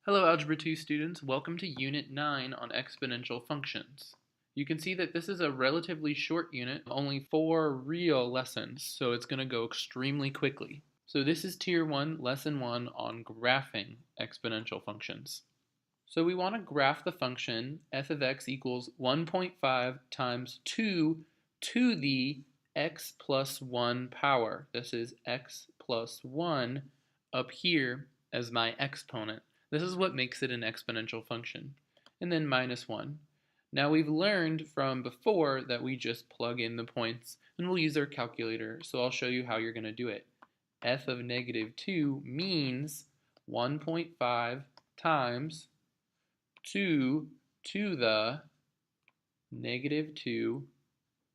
Hello Algebra 2 students, welcome to Unit 9 on exponential functions. You can see that this is a relatively short unit, only 4 real lessons, so it's going to go extremely quickly. So this is Tier 1, Lesson 1 on graphing exponential functions. So we want to graph the function f of x equals 1.5 times 2 to the x plus 1 power. This is x plus 1 up here as my exponent. This is what makes it an exponential function. And then minus 1. Now we've learned from before that we just plug in the points and we'll use our calculator. So I'll show you how you're going to do it. F of negative 2 means 1.5 times 2 to the negative 2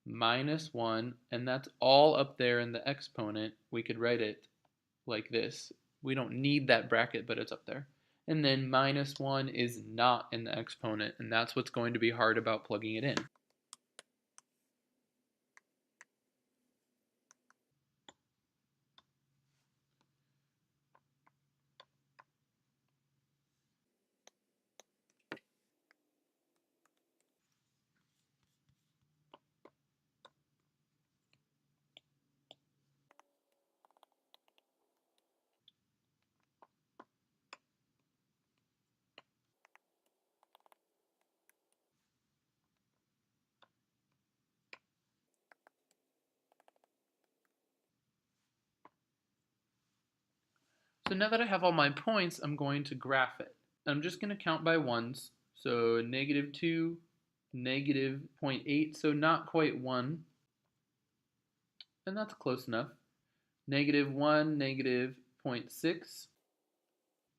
minus 1, and that's all up there in the exponent. We could write it like this. We don't need that bracket, but it's up there. And then minus 1 is not in the exponent, and that's what's going to be hard about plugging it in. So now that I have all my points, I'm going to graph it. I'm just going to count by ones. So negative 2, negative 0.8, so not quite 1. And that's close enough. Negative 1, negative 0.6.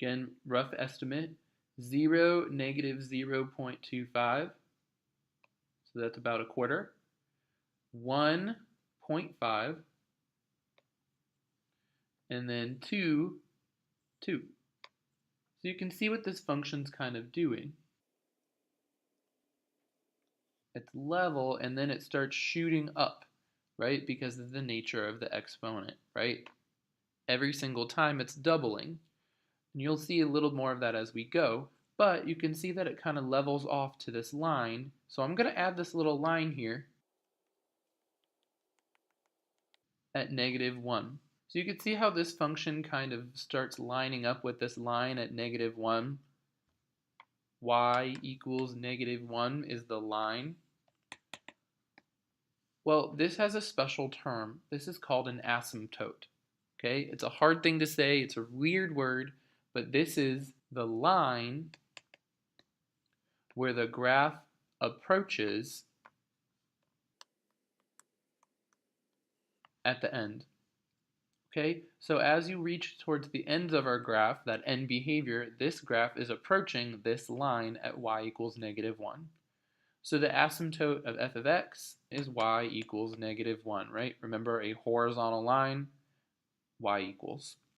Again, rough estimate. 0, negative 0.25. So that's about a quarter. 1.5. And then 2, 2. So you can see what this function's kind of doing. It's level, and then it starts shooting up, right? Because of the nature of the exponent, right? Every single time it's doubling. And you'll see a little more of that as we go, but you can see that it kind of levels off to this line. So I'm going to add this little line here at negative 1. So you can see how this function kind of starts lining up with this line at negative 1. Y equals negative 1 is the line. Well, this has a special term. This is called an asymptote. Okay, it's a hard thing to say. It's a weird word, but this is the line where the graph approaches at the end. Okay, so as you reach towards the ends of our graph, that end behavior, this graph is approaching this line at y equals negative 1. So the asymptote of f of x is y equals negative 1, right? Remember, a horizontal line, y equals.